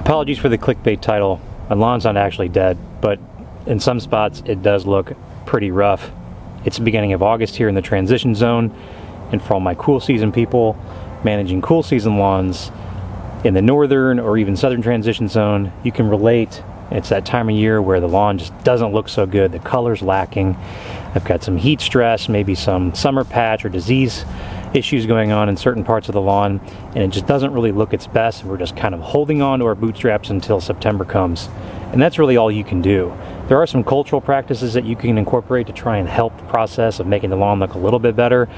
Apologies for the clickbait title. My lawn's not actually dead, but in some spots it does look pretty rough. It's the beginning of August here in the transition zone, and for all my cool season people managing cool season lawns in the northern or even southern transition zone, you can relate. It's that time of year where the lawn just doesn't look so good. The color's lacking. I've got some heat stress, maybe some summer patch or disease issues going on in certain parts of the lawn, and it just doesn't really look its best. We're just kind of holding on to our bootstraps until September comes, and that's really all you can do. There are some cultural practices that you can incorporate to try and help the process of making the lawn look a little bit better,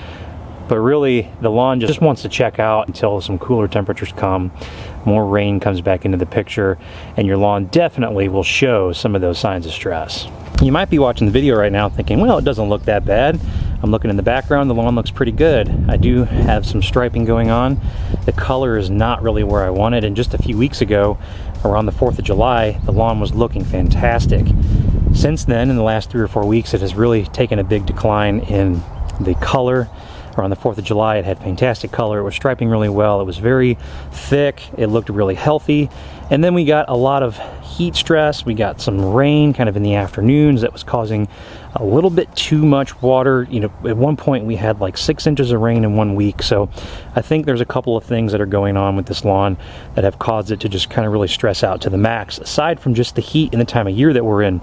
but really the lawn just wants to check out until some cooler temperatures come, more rain comes back into the picture, and your lawn definitely will show some of those signs of stress. You might be watching the video right now thinking, well, it doesn't look that bad. I'm looking in the background, the lawn looks pretty good. I do have some striping going on. The color is not really where I want it, and just a few weeks ago, around the 4th of July, the lawn was looking fantastic. Since then, in the last 3 or 4 weeks, it has really taken a big decline in the color. Around the 4th of July, it had fantastic color. It was striping really well. It was very thick. It looked really healthy. And then we got a lot of heat stress. We got some rain kind of in the afternoons that was causing a little bit too much water. You know, at one point we had like 6 inches of rain in 1 week. So I think there's a couple of things that are going on with this lawn that have caused it to just kind of really stress out to the max, aside from just the heat and the time of year that we're in.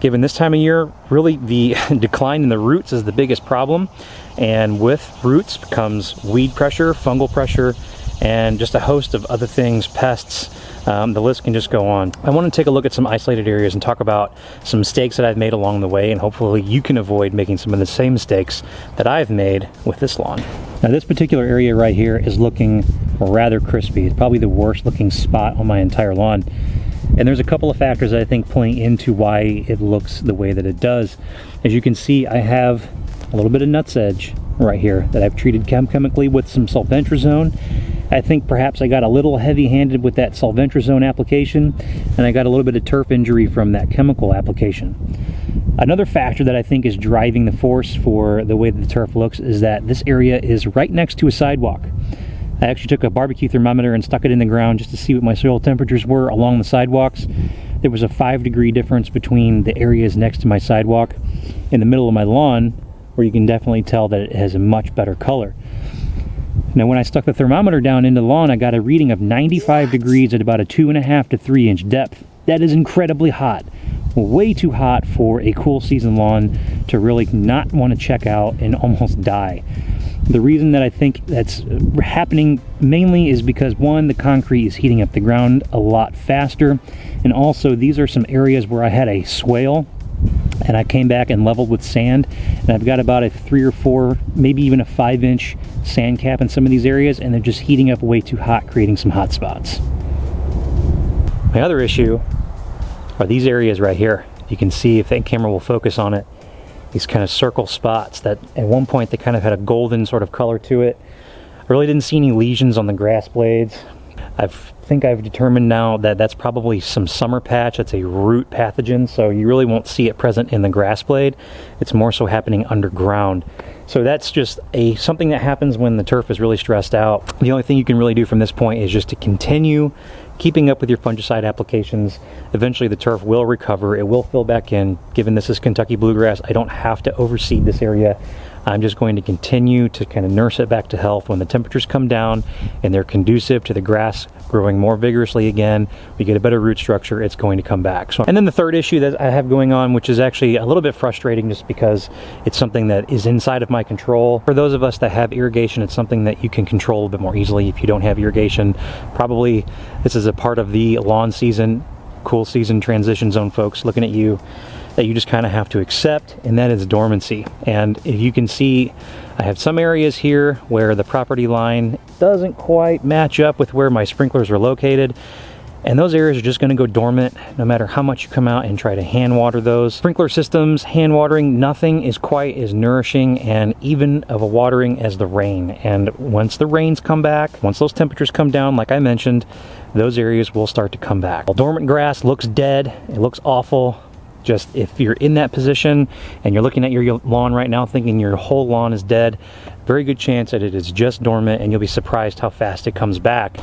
Given this time of year, really the decline in the roots is the biggest problem. And with roots comes weed pressure, fungal pressure, and just a host of other things, pests. The list can just go on. I want to take a look at some isolated areas and talk about some mistakes that I've made along the way, and hopefully you can avoid making some of the same mistakes that I've made with this lawn. Now this particular area right here is looking rather crispy. It's probably the worst looking spot on my entire lawn. And there's a couple of factors that I think playing into why it looks the way that it does. As you can see, I have a little bit of nutsedge right here that I've treated chemically with some sulfentrazone. I think perhaps I got a little heavy-handed with that sulfentrazone application, and I got a little bit of turf injury from that chemical application. Another factor that I think is driving the force for the way that the turf looks is that this area is right next to a sidewalk. I actually took a barbecue thermometer and stuck it in the ground just to see what my soil temperatures were along the sidewalks. There was a 5-degree difference between the areas next to my sidewalk in the middle of my lawn, where you can definitely tell that it has a much better color. Now when I stuck the thermometer down into the lawn, I got a reading of 95 degrees at about a 2.5 to 3 inch depth. That is incredibly hot. Way too hot for a cool season lawn to really not want to check out and almost die. The reason that I think that's happening mainly is because, one, the concrete is heating up the ground a lot faster, and also these are some areas where I had a swale and I came back and leveled with sand, and I've got about a 3 or 4, maybe even a 5-inch sand cap in some of these areas, and they're just heating up way too hot, creating some hot spots. My other issue are these areas right here. You can see, if that camera will focus on it, these kind of circle spots that at one point they kind of had a golden sort of color to it. I really didn't see any lesions on the grass blades. I think I've determined now that that's probably some summer patch. That's a root pathogen, so you really won't see it present in the grass blade. It's more so happening underground. So that's just something that happens when the turf is really stressed out. The only thing you can really do from this point is just to continue keeping up with your fungicide applications. Eventually the turf will recover, it will fill back in. Given this is Kentucky bluegrass, I don't have to overseed this area. I'm just going to continue to kind of nurse it back to health. When the temperatures come down and they're conducive to the grass growing more vigorously again, we get a better root structure, it's going to come back. And then the third issue that I have going on, which is actually a little bit frustrating just because it's something that is inside of my control. For those of us that have irrigation, it's something that you can control a bit more easily. If you don't have irrigation, probably this is a part of the lawn season, cool season transition zone folks looking at you, that you just kind of have to accept, and that is dormancy. And if you can see, I have some areas here where the property line doesn't quite match up with where my sprinklers are located, and those areas are just going to go dormant no matter how much you come out and try to hand water those. Sprinkler systems, hand watering, nothing is quite as nourishing and even of a watering as the rain. And once the rains come back, once those temperatures come down, like I mentioned, those areas will start to come back. Well, dormant grass looks dead, it looks awful. Just if you're in that position and you're looking at your lawn right now thinking your whole lawn is dead, very good chance that it is just dormant, and you'll be surprised how fast it comes back.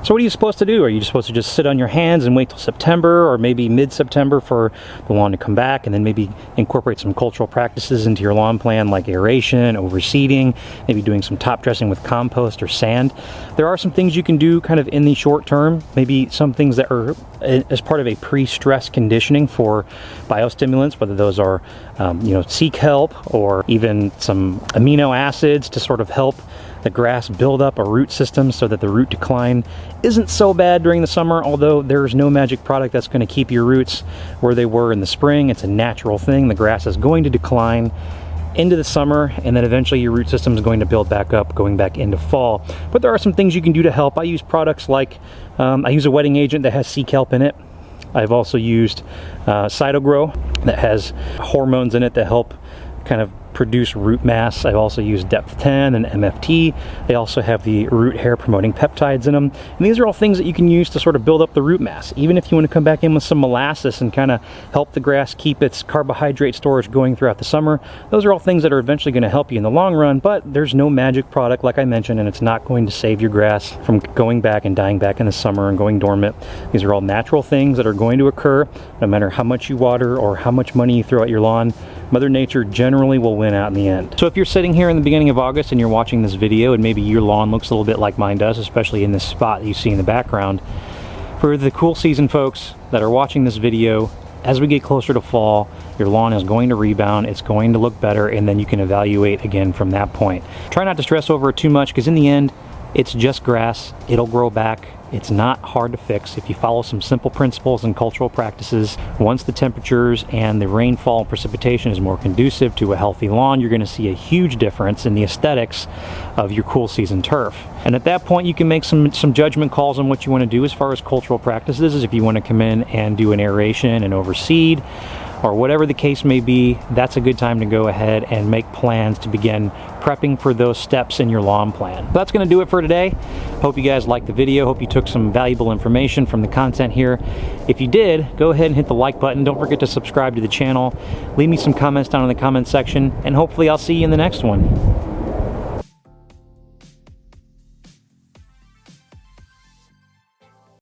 So what are you supposed to do? Are you just supposed to just sit on your hands and wait till September or maybe mid-September for the lawn to come back, and then maybe incorporate some cultural practices into your lawn plan like aeration, overseeding, maybe doing some top dressing with compost or sand? There are some things you can do kind of in the short term, maybe some things that are as part of a pre-stress conditioning for biostimulants, whether those are seek help or even some amino acids to sort of help the grass build up a root system so that the root decline isn't so bad during the summer, although there's no magic product that's going to keep your roots where they were in the spring. It's a natural thing. The grass is going to decline into the summer, and then eventually your root system is going to build back up going back into fall. But there are some things you can do to help. I use products like, I use a wetting agent that has sea kelp in it. I've also used Cytogrow that has hormones in it that help kind of produce root mass. I've also used Depth 10 and MFT. They also have the root hair promoting peptides in them. And these are all things that you can use to sort of build up the root mass. Even if you want to come back in with some molasses and kind of help the grass keep its carbohydrate storage going throughout the summer, those are all things that are eventually going to help you in the long run, but there's no magic product like I mentioned, and it's not going to save your grass from going back and dying back in the summer and going dormant. These are all natural things that are going to occur no matter how much you water or how much money you throw at your lawn. Mother Nature generally will win out in the end. So if you're sitting here in the beginning of August and you're watching this video and maybe your lawn looks a little bit like mine does, especially in this spot you see in the background, for the cool season folks that are watching this video, as we get closer to fall, your lawn is going to rebound, it's going to look better, and then you can evaluate again from that point. Try not to stress over it too much, because in the end, it's just grass. It'll grow back. It's not hard to fix if you follow some simple principles and cultural practices. Once the temperatures and the rainfall and precipitation is more conducive to a healthy lawn, you're going to see a huge difference in the aesthetics of your cool season turf. And at that point, you can make some judgment calls on what you want to do as far as cultural practices. If you want to come in and do an aeration and overseed, or whatever the case may be, that's a good time to go ahead and make plans to begin prepping for those steps in your lawn plan. That's going to do it for today. Hope you guys liked the video. Hope you took some valuable information from the content here. If you did, go ahead and hit the like button. Don't forget to subscribe to the channel. Leave me some comments down in the comment section, and hopefully I'll see you in the next one.